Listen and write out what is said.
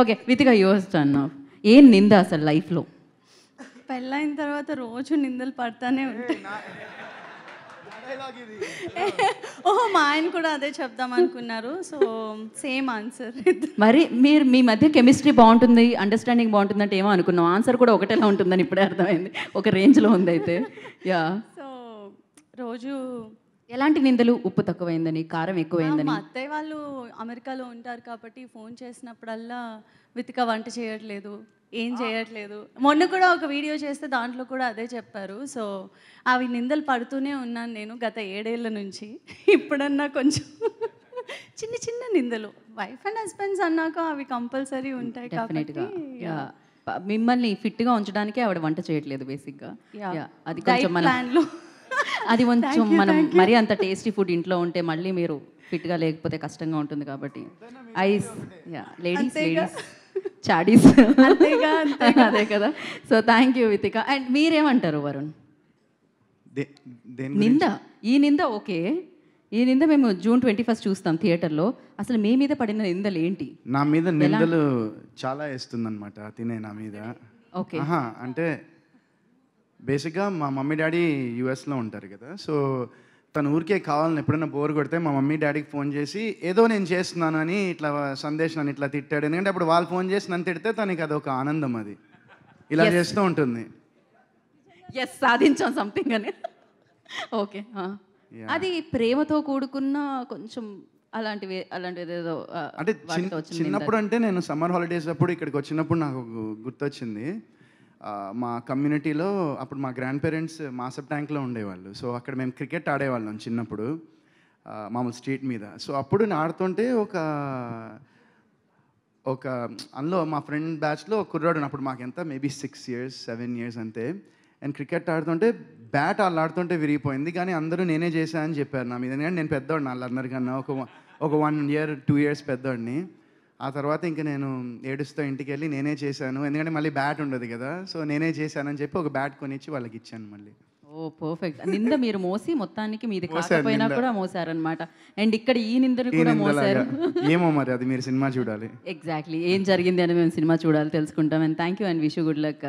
Okay, Vithika yours turn. ఏం నింద అసలు లైఫ్లో? పెళ్ళైన తర్వాత రోజు నిందలు పడతానే ఉంటాయి. ఓహో, మా ఆయన కూడా అదే చెప్దాం అనుకున్నారు. So same answer. మరి మీరు మీ మధ్య కెమిస్ట్రీ బాగుంటుంది, అండర్స్టాండింగ్ బాగుంటుంది అంటే ఏమో అనుకున్నాం. ఆన్సర్ కూడా ఒకటేలా ఉంటుందని ఇప్పుడే అర్థమైంది. ఒక రేంజ్లో ఉంది అయితే. యా. సో రోజు ఎలాంటి నిందలు? ఉప్పు తక్కువైందని, కారం ఎక్కువైందని? మా అత్తయ్య వాళ్ళు అమెరికాలో ఉంటారు కాబట్టి ఫోన్ చేసినప్పుడల్లా వితిక వంట చేయట్లేదు, ఏం చేయట్లేదు. మొన్న కూడా ఒక వీడియో చేస్తే దాంట్లో కూడా అదే చెప్పారు. సో అవి నిందలు పడుతూనే ఉన్నాను నేను గత 7 ఏళ్ళ నుంచి. ఇప్పుడన్నా కొంచెం చిన్న చిన్న నిందలు. వైఫ్ అండ్ హస్బెండ్స్ అన్నాక అవి కంపల్సరీ ఉంటాయి కాబట్టి. మిమ్మల్ని ఫిట్గా ఉంచడానికే ఆవిడ వంట చేయట్లేదు బేసిక్గా. అది కొంచెం ప్లాన్లో అది కొంచెం మనం మరీ అంత టేస్టీ ఫుడ్ ఇంట్లో ఉంటే మళ్ళీ మీరు ఫిట్గా లేకపోతే కష్టంగా ఉంటుంది కాబట్టి. ఐస్ లేడీస్ చాడీస్ అదే కదా. So thank you Vithika. And మీరేమంటారు వరుణ్? నింద, ఈ నింద ఓకే, ఈ నింద మేము June 21 చూస్తాం థియేటర్లో. అసలు మీ మీద పడిన నిందలు ఏంటి? నా మీద నిందలు చాలా వేస్తుందన్నమాట తినే నా మీద. ఓకే. అంటే బేసిక్గా మా మమ్మీ డాడీ యూఎస్లో ఉంటారు కదా. సో తను ఊరికే కావాలని ఎప్పుడైనా బోర్ కొడితే మా మమ్మీ డాడీకి ఫోన్ చేసి ఏదో నేను చేస్తున్నాను అని ఇట్లా సందేశం అని ఇట్లా తిట్టాడు. ఎందుకంటే అప్పుడు వాళ్ళు ఫోన్ చేసి నన్ను తిడితే తనకి అదొక ఆనందం. అది ఇలా చేస్తూ ఉంటుంది. ఎస్, సాధించాం సంథింగ్ అని. ఓకే. అది ప్రేమతో కూడుకున్న కొంచెం అలాంటివి ఏదో అంటే చిన్నప్పుడు అంటే నేను సమ్మర్ హాలిడేస్ అప్పుడు ఇక్కడికి వచ్చినప్పుడు నాకు గుర్తొచ్చింది. మా కమ్యూనిటీలో అప్పుడు మా గ్రాండ్ పేరెంట్స్ మాసప్ ట్యాంక్లో ఉండేవాళ్ళు. సో అక్కడ మేము క్రికెట్ ఆడేవాళ్ళం చిన్నప్పుడు, మామూలు స్ట్రీట్ మీద. సో అప్పుడు నేను ఆడుతుంటే ఒక అందులో మా ఫ్రెండ్ బ్యాచ్లో ఒక కుర్రాడు, అప్పుడు మాకెంత మేబీ 6 years 7 years అంతే. అండ్ క్రికెట్ ఆడుతుంటే బ్యాట్ వాళ్ళు ఆడుతుంటే విరిగిపోయింది, కానీ అందరూ నేనే చేశానని చెప్పారు నా మీద. ఎందుకంటే నేను పెద్దవాడిని వాళ్ళందరికన్నా, ఒక 1 year 2 years పెద్దవాడిని. ఆ తర్వాత ఇంకా నేను ఏడుస్తూ ఇంటికి వెళ్ళి నేనే చేశాను, ఎందుకంటే మళ్ళీ బ్యాట్ ఉండదు కదా. సో నేనే చేశానని చెప్పి ఒక బ్యాట్ కొనిచ్చి వాళ్ళకి ఇచ్చాను మళ్ళీ. ఓ పర్ఫెక్ట్. నింద మీరు మోసి మొత్తానికి మీది కాకపోయినా కూడా మోసారనమాట. అండ్ ఇక్కడ ఈ నిందను కూడా మోసారు. ఏమో మరి అది మీరు సినిమా చూడాలి. ఎగ్జాక్ట్లీ ఏం జరిగింది అని మేము సినిమా చూడాలి, తెలుసుకుంటాం. And thank you and wish you good luck.